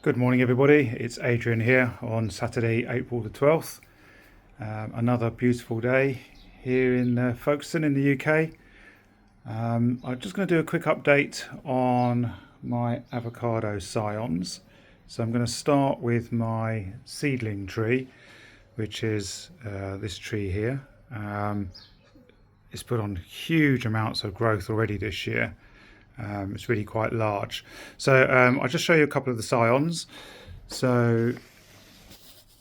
Good morning everybody, it's Adrian here on Saturday, April the 12th. Another beautiful day here in Folkestone in the UK. I'm just going to do a quick update on my avocado scions. So I'm going to start with my seedling tree, which is this tree here. It's put on huge amounts of growth already this year. It's really quite large. So I'll just show you a couple of the scions. So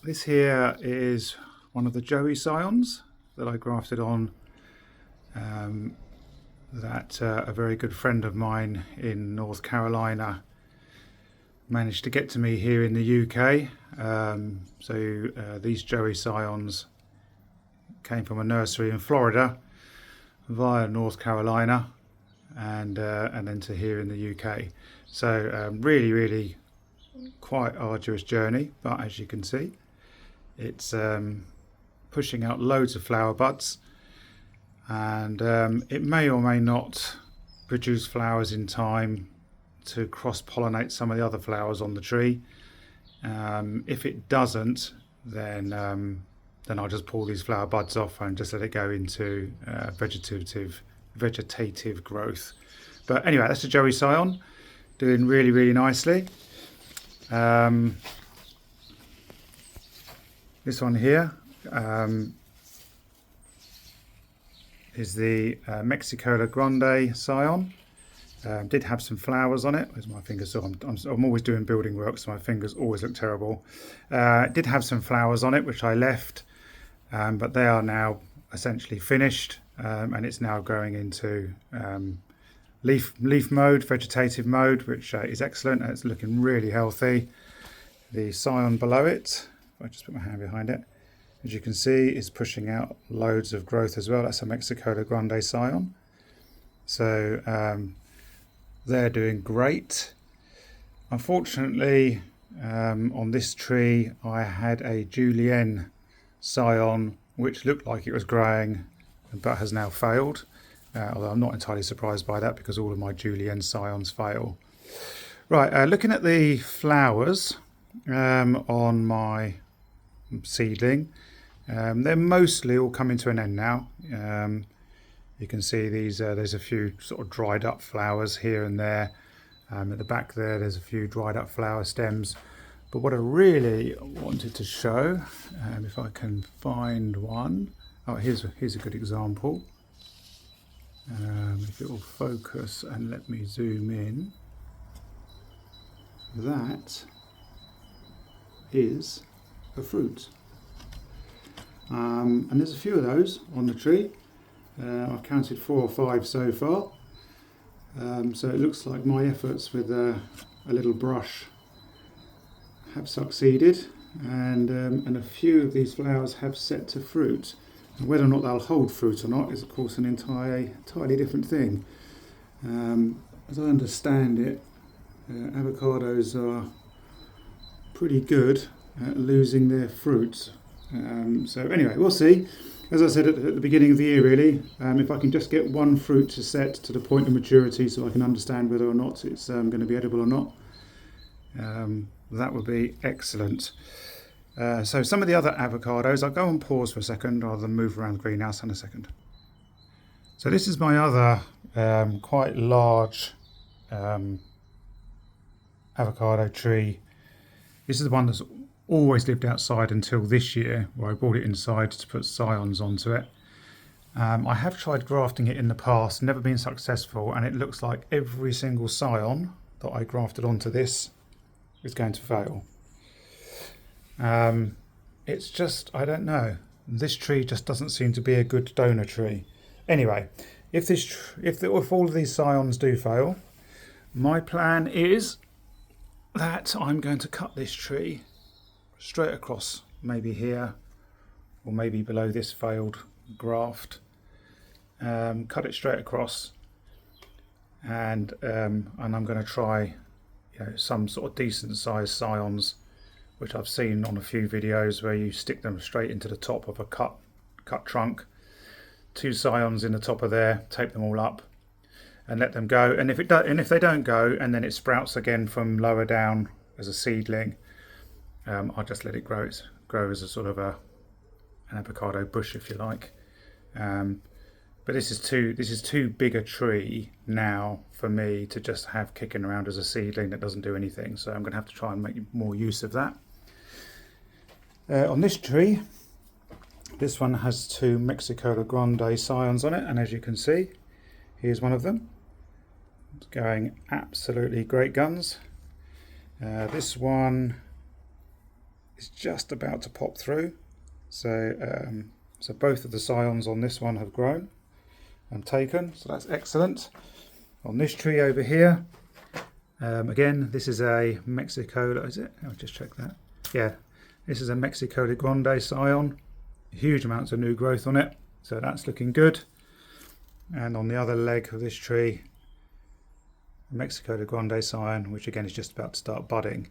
this here is one of the Joey scions that I grafted on, that a very good friend of mine in North Carolina managed to get to me here in the UK. These Joey scions came from a nursery in Florida via North Carolina and then to here in the UK. So really quite arduous journey, but as you can see, it's pushing out loads of flower buds, and it may or may not produce flowers in time to cross-pollinate some of the other flowers on the tree. If it doesn't, then I'll just pull these flower buds off and just let it go into vegetative growth. But anyway, that's the Joey scion, doing really nicely. This one here is the Mexicola Grande scion. Did have some flowers on it. Where's my fingers? So I'm always doing building work, so my fingers always look terrible. Did have some flowers on it, which I left, but they are now essentially finished, and it's now going into leaf mode, vegetative mode, which is excellent. It's looking really healthy. The scion below it, if I just put my hand behind it, as you can see, is pushing out loads of growth as well. That's a Mexicola Grande scion. So they're doing great. Unfortunately, on this tree I had a Julienne scion which looked like it was growing but has now failed, although I'm not entirely surprised by that because all of my Julienne scions fail. Right, looking at the flowers on my seedling, they're mostly all coming to an end now. You can see these, there's a few sort of dried up flowers here and there. At the back there's a few dried up flower stems. But what I really wanted to show, if I can find one, here's a good example. If it will focus and let me zoom in, that is a fruit. And there's a few of those on the tree. I've counted 4 or 5 so far. So it looks like my efforts with a little brush have succeeded, and a few of these flowers have set to fruit. And whether or not they'll hold fruit or not is of course an entirely different thing. As I understand it, avocados are pretty good at losing their fruit. So anyway, we'll see. As I said at the beginning of the year, really, if I can just get one fruit to set to the point of maturity so I can understand whether or not it's going to be edible or not, that would be excellent. So some of the other avocados, I'll go on pause for a second rather than move around the greenhouse in a second. So this is my other quite large avocado tree. This is the one that's always lived outside until this year, where I brought it inside to put scions onto it. I have tried grafting it in the past, never been successful, and it looks like every single scion that I grafted onto this is going to fail. It's just, I don't know, this tree just doesn't seem to be a good donor tree. Anyway, if all of these scions do fail, my plan is that I'm going to cut this tree straight across, maybe here or maybe below this failed graft. Cut it straight across, and I'm going to try some sort of decent sized scions, which I've seen on a few videos where you stick them straight into the top of a cut trunk. 2 scions in the top of there, tape them all up and let them go. And if they don't go, and then it sprouts again from lower down as a seedling, I'll just let it grow as a sort of an avocado bush, if you like. But this is too big a tree now for me to just have kicking around as a seedling that doesn't do anything. So I'm going to have to try and make more use of that. On this tree, this one has 2 Mexico Grande scions on it, and as you can see, here's one of them. It's going absolutely great guns. This one is just about to pop through. So both of the scions on this one have grown and taken, so that's excellent. On this tree over here, again, this is a Mexico, is it? I'll just check that. Yeah, this is a Mexico Grande scion. Huge amounts of new growth on it, so that's looking good. And on the other leg of this tree, Mexico Grande scion, which again is just about to start budding.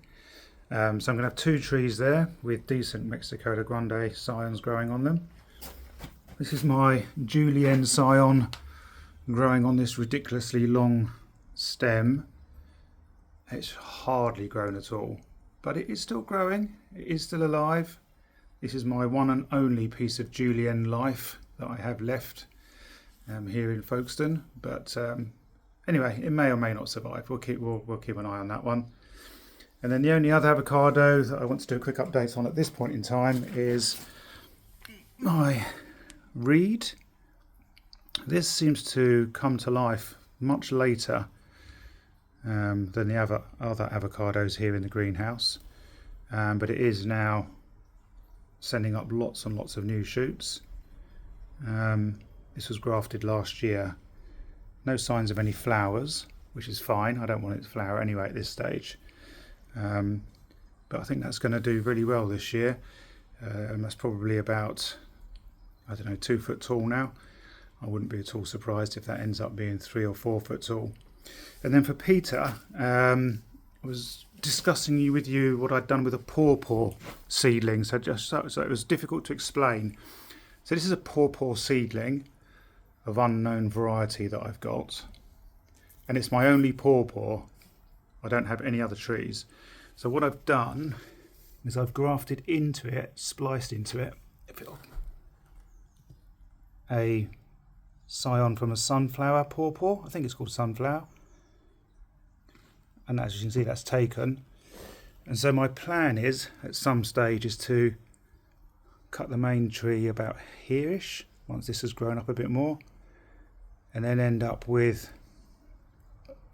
So I'm going to have 2 trees there with decent Mexico Grande scions growing on them. This is my Julienne scion growing on this ridiculously long stem. It's hardly grown at all, but it is still growing. It is still alive. This is my one and only piece of Julienne life that I have left here in Folkestone. But anyway, it may or may not survive. We'll keep an eye on that one. And then the only other avocado that I want to do a quick update on at this point in time is my reed. This seems to come to life much later than the other avocados here in the greenhouse, but it is now sending up lots and lots of new shoots. This was grafted last year. No signs of any flowers, which is fine. I don't want it to flower anyway at this stage. But I think that's going to do really well this year. And that's probably about, I don't know, 2 foot tall now. I wouldn't be at all surprised if that ends up being 3 or 4 foot tall. And then for Peter, I was discussing with you what I'd done with a pawpaw seedling. So it was difficult to explain. So this is a pawpaw seedling of unknown variety that I've got, and it's my only pawpaw. I don't have any other trees. So what I've done is I've grafted into it, spliced into it, a scion from a sunflower pawpaw. I think it's called sunflower. And as you can see, that's taken. And so my plan is, at some stage, is to cut the main tree about here-ish, once this has grown up a bit more, and then end up with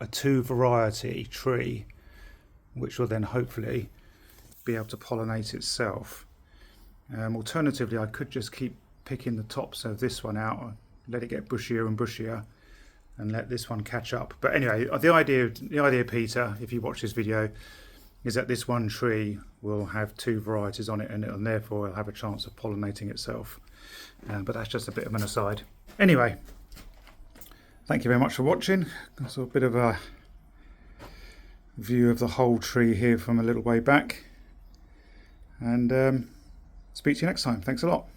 a 2 variety tree, which will then hopefully be able to pollinate itself. Alternatively, I could just keep picking the tops of this one out, let it get bushier and bushier, and let this one catch up. But anyway, the idea, Peter, if you watch this video, is that this one tree will have 2 varieties on it, and therefore it'll have a chance of pollinating itself. But that's just a bit of an aside. Anyway, thank you very much for watching. That's a bit of a view of the whole tree here from a little way back. And speak to you next time. Thanks a lot.